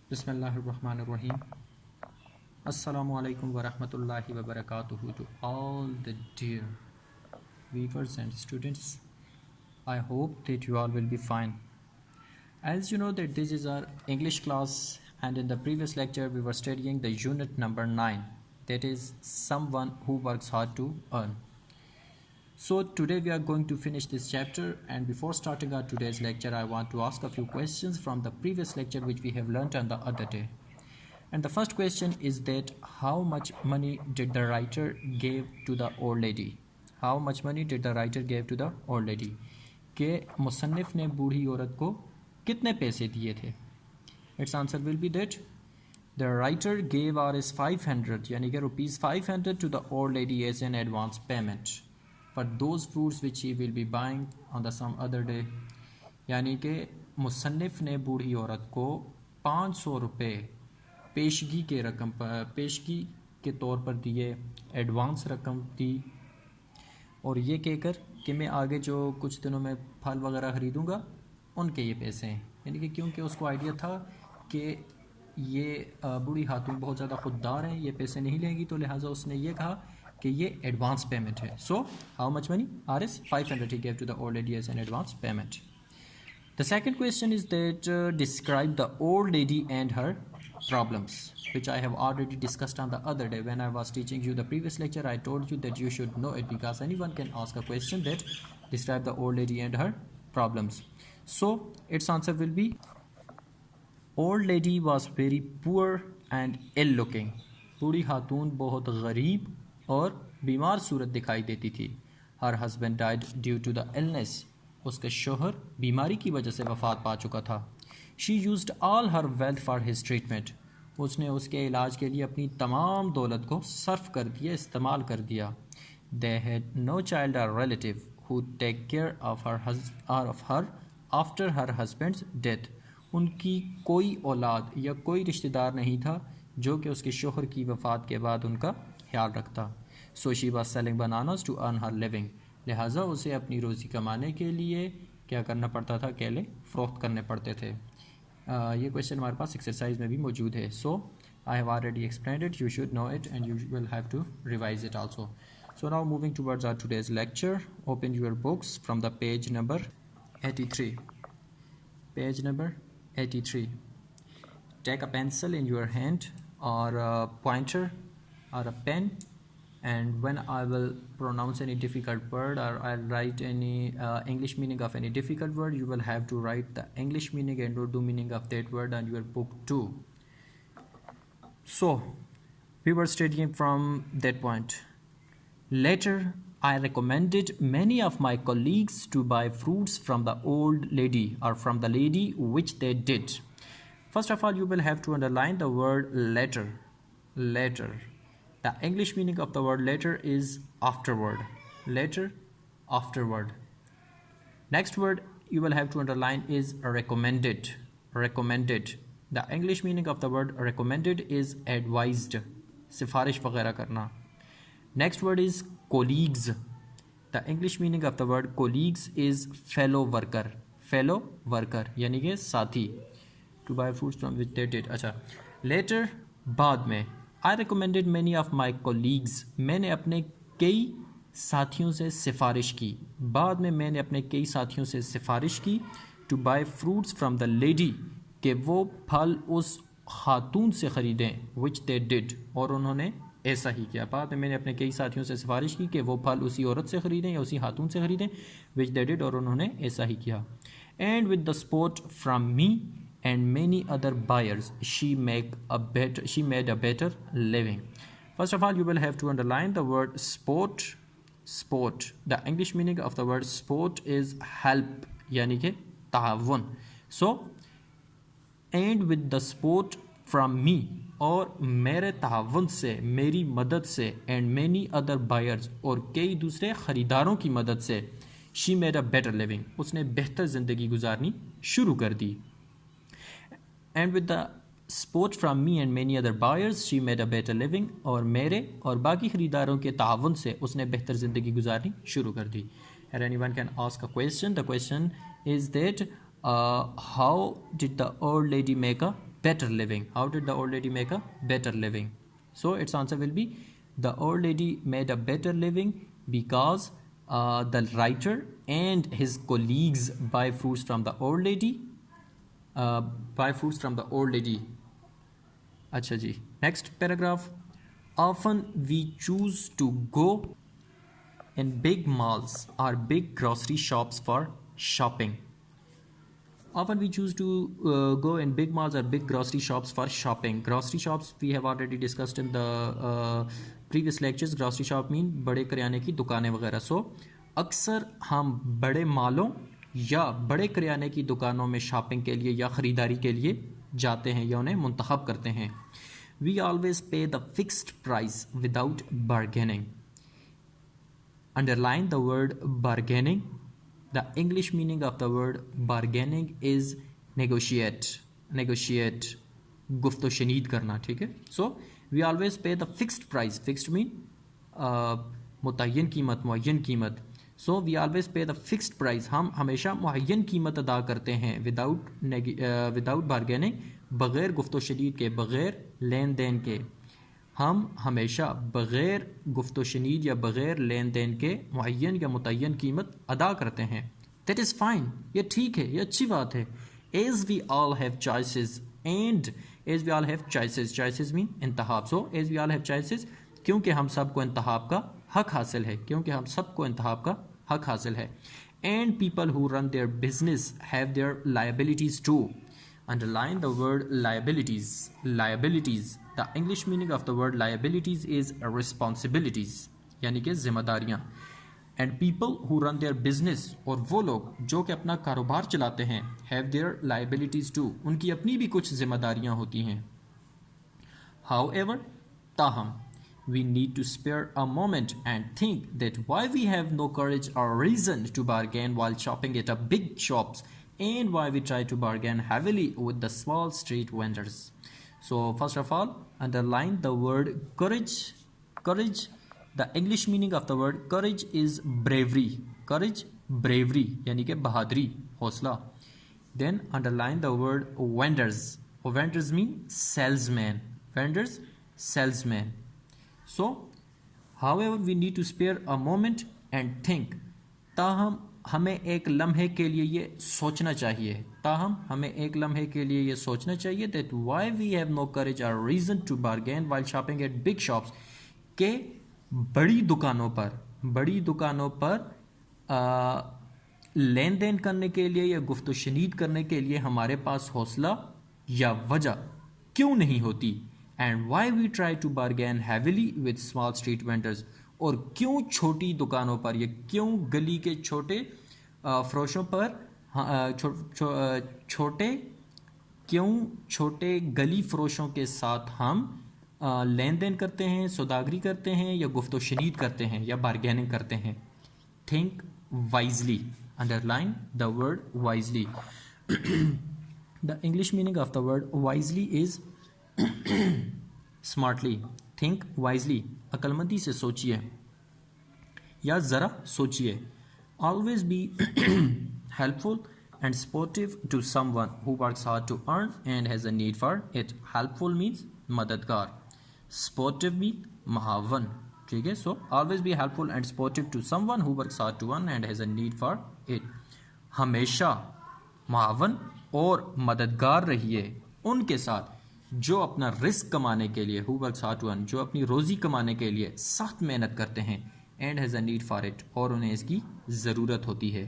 Bismillahirrahmanirrahim. Assalamu alaikum wa rahmatullahi wa barakatuhu to all the dear viewers and students. I hope that you all will be fine. As you know that this is our English class, and in the previous lecture we were studying the unit number 9, that is someone who works hard to earn. So today we are going to finish this chapter, and before starting our today's lecture I want to ask a few questions from the previous lecture which we have learnt on the other day. And the first question is that how much money did the writer give to the old lady? How much money did the writer give to the old lady? कि मुसन्निफ ने बूढ़ी औरत को कितने पैसे दिए थे? Its answer will be that the writer gave Rs 500 यानी कि rupees 500 to the old lady as an advance payment for those fruits which he will be buying on the some other day. यानी कि मुसन्निफ ने बूढ़ी औरत को 500 रुपये पेशगी के तौर पर दिए, एडवांस रकम दी, और ये कहकर कि मैं आगे जो कुछ दिनों में फल वगैरह ख़रीदूँगा उनके ये पैसे हैं। यानी कि क्योंकि उसको आइडिया था कि ये बूढ़ी खातून बहुत ज़्यादा खुददार हैं, ये पैसे नहीं लेंगी, तो लिहाजा उसने ये कहा कि ये एडवांस पेमेंट है. So how much money? Rs 500 he gave to the old lady as an advance payment. The second question is that describe the old lady and her problems, which I have already discussed on the other day when I was teaching you the previous lecture. I told you that you should know it because anyone can ask a question that describe the old lady and her problems. So its answer will be old lady was very poor and ill looking. बूढ़ी खातून बहुत गरीब और बीमार सूरत दिखाई देती थी. Her husband died due to the illness. उसके शोहर बीमारी की वजह से वफ़ात पा चुका था. She used all her wealth for his treatment. उसने उसके इलाज के लिए अपनी तमाम दौलत को सर्फ कर दिया, इस्तेमाल कर दिया. They had no child or relative who take care of her after her husband's death. उनकी कोई औलाद या कोई रिश्तेदार नहीं था जो कि उसके शोहर की वफ़ात के बाद उनका ख्याल रखता. So she was selling bananas to earn her living. लिहाजा उसे अपनी रोज़ी कमाने के लिए क्या करना पड़ता था? केले फ़रोख्त करने पड़ते थे. ये क्वेश्चन हमारे पास एक्सरसाइज में भी मौजूद है. So I have already explained it, you should know it and you will have to revise it also. So now moving towards our today's lecture, open your books from the page number 83. Page number 83. Take a pencil in your hand or a pointer or a pen, and when I will pronounce any difficult word or I'll write any English meaning of any difficult word, you will have to write the English meaning and Urdu meaning of that word on your book too. So we were studying from that point. Later I recommended many of my colleagues to buy fruits from the old lady or from the lady, which they did. First of all, you will have to underline the word later. Later. The English meaning of the word later is afterward. Later, afterward. Next word you will have to underline is recommended. Recommended. The English meaning of the word recommended is advised. सिफारिश वगैरह करना. Next word is colleagues. The English meaning of the word colleagues is fellow worker. Fellow worker यानी कि साथी. To buy fruits from which they did. अच्छा. Later, बाद में. I recommended many of my colleagues. मैंने अपने कई साथियों से सिफारिश की. बाद में मैंने अपने कई साथियों से सिफारिश की to buy fruits from the lady, कि वो फल उस खातून से ख़रीदें, which they did, और उन्होंने ऐसा ही किया. बाद में मैंने अपने कई साथियों से सिफारिश की कि वो फल उसी औरत से ख़रीदें या उसी खातून से ख़रीदें, which they did, और उन्होंने ऐसा ही किया. And with the support from me and many other buyers, she made a better living. First of all, you will have to underline the word support. Support. The English meaning of the word support is help, यानी कि तावन. So, and with the support from me, और मेरे तावन से, मेरी मदद से, and many other buyers, और कई दूसरे ख़रीदारों की मदद से, she made a better living. उसने बेहतर ज़िंदगी गुजारनी शुरू कर दी. And with the support from me and many other buyers, she made a better living. और मेरे और बाकी ख़रीदारों के तावन से उसने बेहतर ज़िंदगी गुजारनी शुरू कर दी. And anyone can ask a question. The question is that how did the old lady make a better living. How did the old lady make a better living? So its answer will be the old lady made a better living because the writer and his colleagues buy fruits from the old lady. Buy fruits from the old lady. अच्छा जी, next paragraph. Often we choose to go in big malls or big grocery shops for shopping. Often we choose to go in big malls or big grocery shops for shopping. Grocery shops we have already discussed in the previous lectures. Grocery shop mean बड़े करियाने की दुकानें वगैरह. So अक्सर हम बड़े मालों या बड़े करियाने की दुकानों में शॉपिंग के लिए या ख़रीदारी के लिए जाते हैं या उन्हें मुंतखब करते हैं. We always pay the fixed price without bargaining. Underline the word bargaining. The English meaning of the word bargaining is negotiate. Negotiate. गुफ्तो शनीद करना. ठीक है. So we always pay the fixed price. Fixed mean मुतय्यन कीमत, मुअय्यन कीमत. So we always pay the fixed price. हम हमेशा मुअय्यन कीमत अदा करते हैं without bargaining. बग़ैर गुफ्तो शनीद के, बग़ैर लेन देन के. हम हमेशा बग़ैर गुफ्तो शनीद या बग़ैर लेन देन के मुअय्यन या मुतय्यन कीमत अदा करते हैं. That is fine. ये ठीक है, ये अच्छी बात है. As we all have choices and as we all have choices. Choices mean इंतखाब. So as we all have choices, क्योंकि हम सबको इंतखाब का हक हासिल है. क्योंकि हम सबको इंतखाब का हक हासिल है. And people who run their business have their liabilities too. Underline the word liabilities. Liabilities. The English meaning of the word liabilities is responsibilities, यानी कि जिम्मेदारियाँ. And people who run their business, और वो लोग जो कि अपना कारोबार चलाते हैं, have their liabilities too. उनकी अपनी भी कुछ जिम्मेदारियाँ होती हैं. However, ताहम, we need to spare a moment and think that why we have no courage or reason to bargain while shopping at a big shops, and why we try to bargain heavily with the small street vendors. So first of all, underline the word courage. Courage. The English meaning of the word courage is bravery. Courage, bravery, यानी कि बहादुरी, हौसला. Then underline the word vendors. Vendors mean salesman. Vendors, salesman. So however we need to spare a moment and think. ताहम हमें एक लम्हे के लिए ये सोचना चाहिए. ताहम हमें एक लम्हे के लिए ये सोचना चाहिए that why we have no courage or reason to bargain while shopping at big shops, के बड़ी दुकानों पर लेन देन करने के लिए या गुफ्तो शनीद करने के लिए हमारे पास हौसला या वजह क्यों नहीं होती. And why we try to bargain heavily with small street vendors. और क्यों छोटी दुकानों पर, या क्यों गली के छोटे फरोशों पर, छोटे गली फरोशों के साथ हम लेन देन करते हैं, सौदागरी करते हैं या गुफ्तो शनीद करते हैं या बारगेनिंग करते हैं. Think wisely. Underline the word wisely. The English meaning of the word wisely is smartly. Think wisely. अक्लमंदी से सोचिए या ज़रा सोचिए. Always be helpful and supportive to someone who works hard to earn and has a need for it. Helpful means मददगार. Supportive mean महावन. ठीक है. So always be helpful and supportive to someone who works hard to earn and has a need for it. हमेशा महावन और मददगार रहिए उनके साथ जो अपना रिस्क कमाने के लिए, who works hard to earn, जो अपनी रोज़ी कमाने के लिए सख्त मेहनत करते हैं, and has a need for it, और उन्हें इसकी ज़रूरत होती है.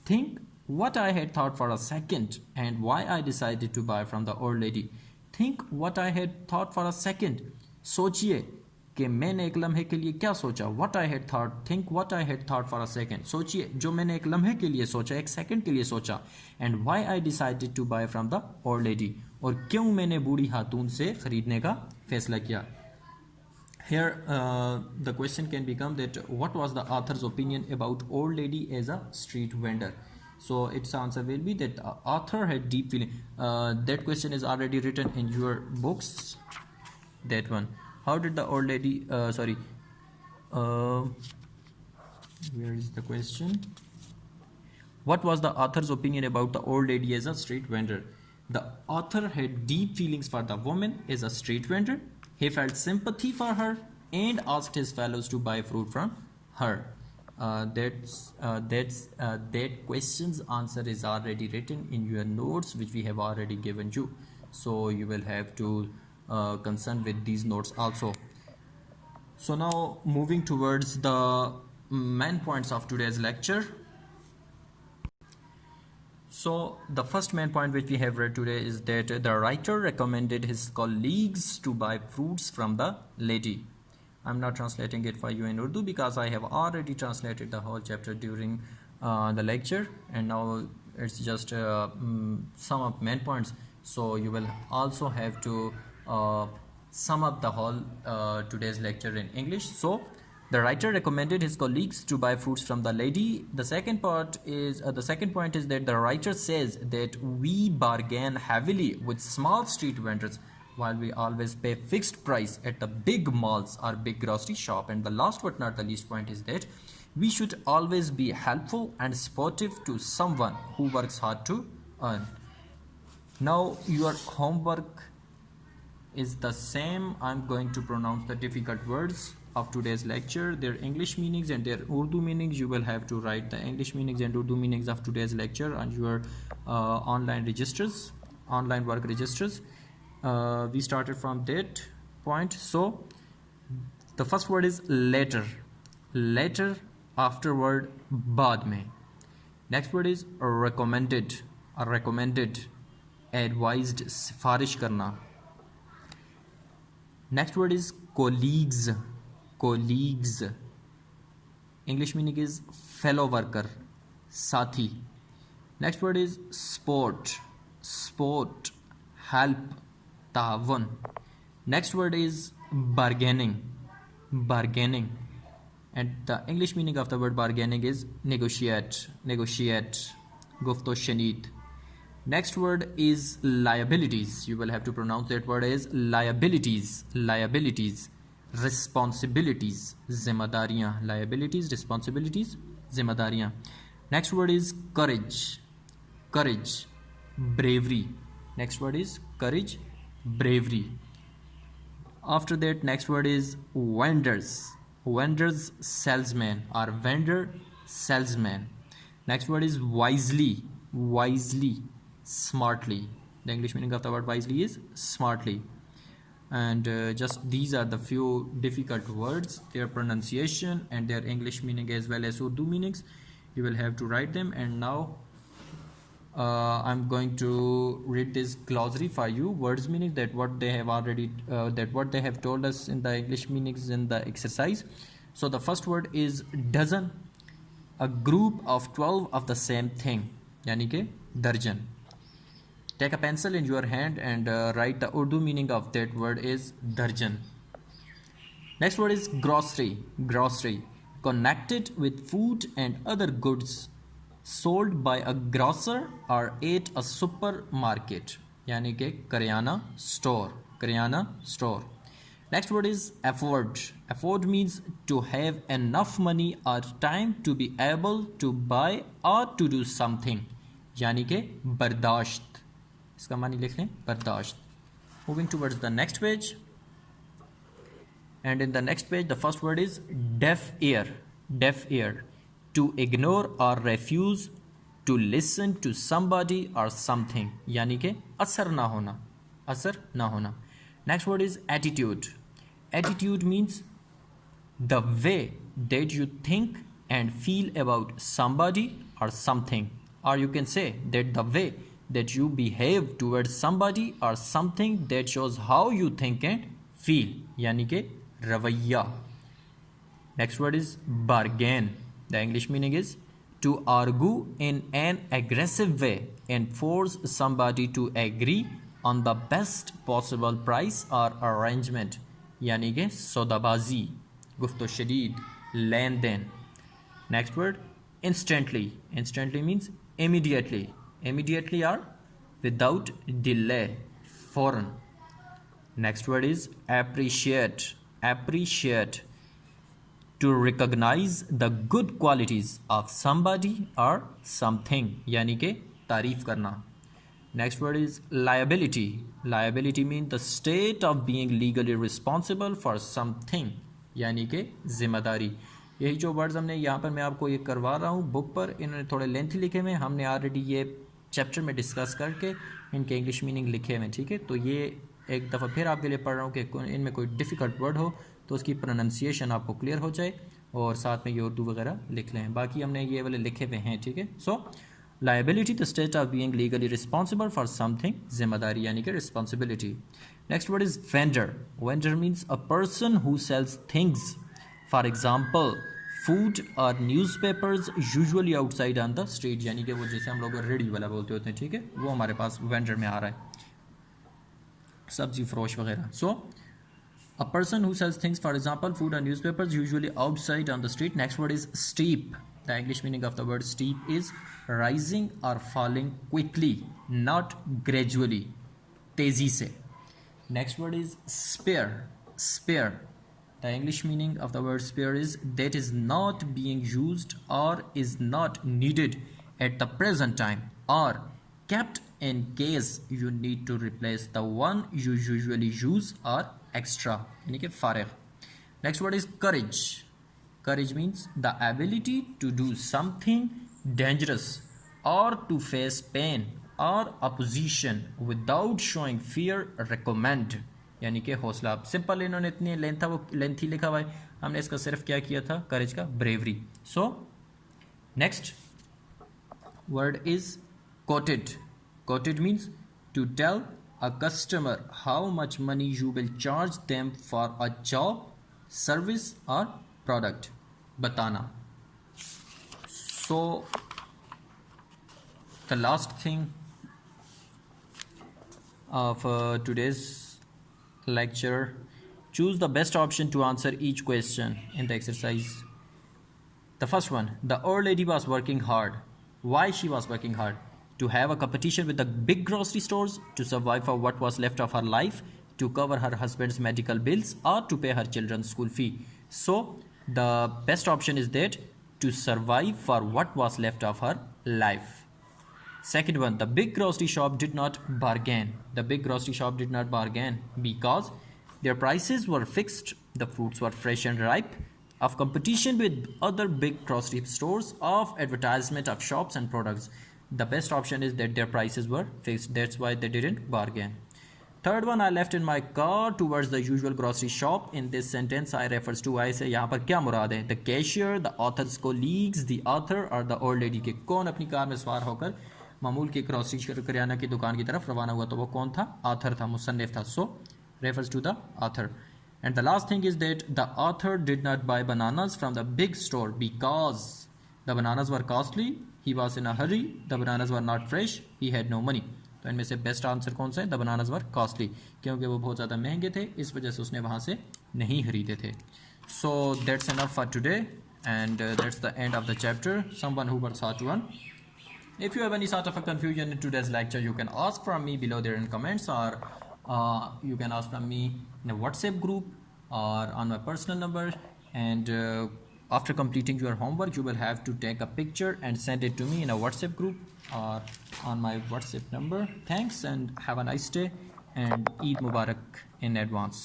Think what I had thought for a second and why I decided to buy from the old lady. Think what I had thought for a second. सोचिए कि मैंने एक लम्हे के लिए क्या सोचा. What I had thought. Think what I had thought for a second. सोचिए जो मैंने एक लम्हे के लिए सोचा, एक सेकंड के लिए सोचा. And why I decided to buy from the old lady. और क्यों मैंने बूढ़ी खातून से ख़रीदने का फैसला किया. Here the question can become that what was the author's opinion about old lady as a street vendor. So its answer will be that author had deep feeling. That question is already written in your books. That one. How did the old lady? Where is the question? What was the author's opinion about the old lady as a street vendor? The author had deep feelings for the woman as a street vendor. He felt sympathy for her and asked his fellows to buy fruit from her. That question's answer is already written in your notes, which we have already given you. So you will have to concern with these notes also. So now moving towards the main points of today's lecture. So the first main point which we have read today is that the writer recommended his colleagues to buy fruits from the lady. I'm not translating it for you in Urdu because I have already translated the whole chapter during the lecture, and now it's just sum up main points. So you will also have to sum up the whole today's lecture in English. So the writer recommended his colleagues to buy fruits from the lady. The second point is that the writer says that we bargain heavily with small street vendors while we always pay fixed price at the big malls or big grocery shop. And the last but not the least point is that we should always be helpful and supportive to someone who works hard to earn. Now your homework is the same. I'm going to pronounce the difficult words of today's lecture, their English meanings and their Urdu meanings. You will have to write the English meanings and Urdu meanings of today's lecture on your online work registers. We started from that point. So the first word is later. Later, afterward, baad mein. Next word is recommended. Recommended, advised, sifarish karna. Next word is colleagues. Colleagues. English meaning is fellow worker, sathi. Next word is sport. Sport, help, taawun. Next word is bargaining. Bargaining. And the English meaning of the word bargaining is negotiate. Negotiate. Gufto shanid. Next word is liabilities. You will have to pronounce that word as liabilities. Liabilities. Responsibilities. Zimmadariyan. Liabilities, responsibilities, zimmadariyan. Next word is courage. Courage. Bravery. Next word is courage, bravery. After that, next word is vendors. Vendors, salesman or vendor, salesman. Next word is wisely. Wisely, smartly. The English meaning of the word wisely is smartly. And just these are the few difficult words, their pronunciation and their English meaning as well as Urdu meanings. You will have to write them. And now I'm going to read this glossary for you, words meaning, that what they have already what they have told us in the English meanings in the exercise. So the first word is dozen, a group of 12 of the same thing, yani ke darjan. Take a pencil in your hand and write the Urdu meaning of that word is darjan. Next word is grocery. Grocery, connected with food and other goods sold by a grocer or at a supermarket, yani ke karyana store. Karyana store. Next word is afford. Afford means to have enough money or time to be able to buy or to do something, yani ke bardasht. इसका मानी लिख लें बर्दाश्त. Moving towards the next page. And in the next page, the first word is deaf ear. Deaf ear, to ignore or refuse to listen to somebody or something, यानी के असर ना होना. असर ना होना. Next word is attitude. Attitude means the way that you think and feel about somebody or something, or you can say that the way that you behave towards somebody or something that shows how you think and feel, yani ke ravaiya. Next word is bargain. The English meaning is to argue in an aggressive way and force somebody to agree on the best possible price or arrangement, yani ke sodabazi, gufto shadid, len den. Next word, instantly. Instantly means immediately. Immediately or without delay, foreign. Next word is appreciate. Appreciate, to recognize the good qualities of somebody or something, yani ke तारीफ करना. Next word is liability. Liability means the state of being legally responsible for something, यानी कि जिम्मेदारी. यही जो words हमने यहाँ पर मैं आपको ये करवा रहा हूँ बुक पर, इन्होंने थोड़े लेंथी लिखे हुए, हमने ऑलरेडी ये चैप्टर में डिस्कस करके इनके इंग्लिश मीनिंग लिखे हुए हैं. ठीक है, तो ये एक दफ़ा फिर आपके लिए पढ़ रहा हूँ कि इनमें कोई डिफ़िकल्ट वर्ड हो तो उसकी प्रोनाउंसिएशन आपको क्लियर हो जाए, और साथ में ये उर्दू वगैरह लिख लें. बाकी हमने ये वाले लिखे हुए हैं. ठीक है, सो liability the state of being legally responsible for something, जिम्मेदारी यानी कि responsibility. Next word is vendor. Vendor means a person who sells things, for example food or newspapers, usually outside on the street, यानी कि वो जैसे हम लोग ready वाला बोलते होते हैं. ठीक है, वो हमारे पास vendor में आ रहा है, सब्जी फरोश वगैरह. So a person who sells things, for example food or newspapers, usually outside on the street. Next word is steep. The English meaning of the word steep is rising or falling quickly, not gradually, तेजी से. Next word is spare. Spare. The English meaning of the word spare is that is not being used or is not needed at the present time, or kept in case you need to replace the one you usually use, or extra, यानी कि फारिग. Next word is courage. Courage means the ability to do something dangerous or to face pain or opposition without showing fear. Recommend यानी कि हौसला. Simple इन्होंने इतनी lengthy लिखा हुआ है, हमने इसका सिर्फ क्या किया था, करेज का bravery. So next word is quoted. Quoted means to tell a customer how much money you will charge them for a job, service or product. बताना. So the last thing of today's lecture, choose the best option to answer each question in the exercise. The first one, the old lady was working hard. Why she was working hard? To have a competition with the big grocery stores, to survive for what was left of her life, to cover her husband's medical bills, or to pay her children's school fee. So the best option is that to survive for what was left of her life. Second one, the big grocery shop did not bargain. The big grocery shop did not bargain because their prices were fixed, the fruits were fresh and ripe. Of competition with other big grocery stores, of advertisement of shops and products. The best option is that their prices were fixed. That's why they didn't bargain. Third one, I left in my car towards the usual grocery shop. In this sentence, I refers to I से यहाँ पर क्या मुराद है? The cashier, the author's colleagues, the author और the old lady के कौन अपनी car में सवार होकर मामूल की ग्रोसरी करियाना की दुकान की तरफ रवाना हुआ? तो वो कौन था? ऑथर था, मुसन्निफ था. So refers to the author. And the last thing is that the author did not buy bananas from the big store because the bananas were costly. He was in a hurry. The bananas were not fresh. He had no money. तो इनमें से best answer कौन सा है? The bananas were costly, क्योंकि वो बहुत ज़्यादा महंगे थे, इस वजह से उसने वहाँ से नहीं खरीदे थे. So that's enough for today and that's the end of the chapter. Someone who works hard to earn. If you have any sort of a confusion in today's lecture, you can ask from me below there in comments, or you can ask from me in a WhatsApp group or on my personal number. And after completing your homework, you will have to take a picture and send it to me in a WhatsApp group or on my WhatsApp number. Thanks and have a nice day, and Eid Mubarak in advance.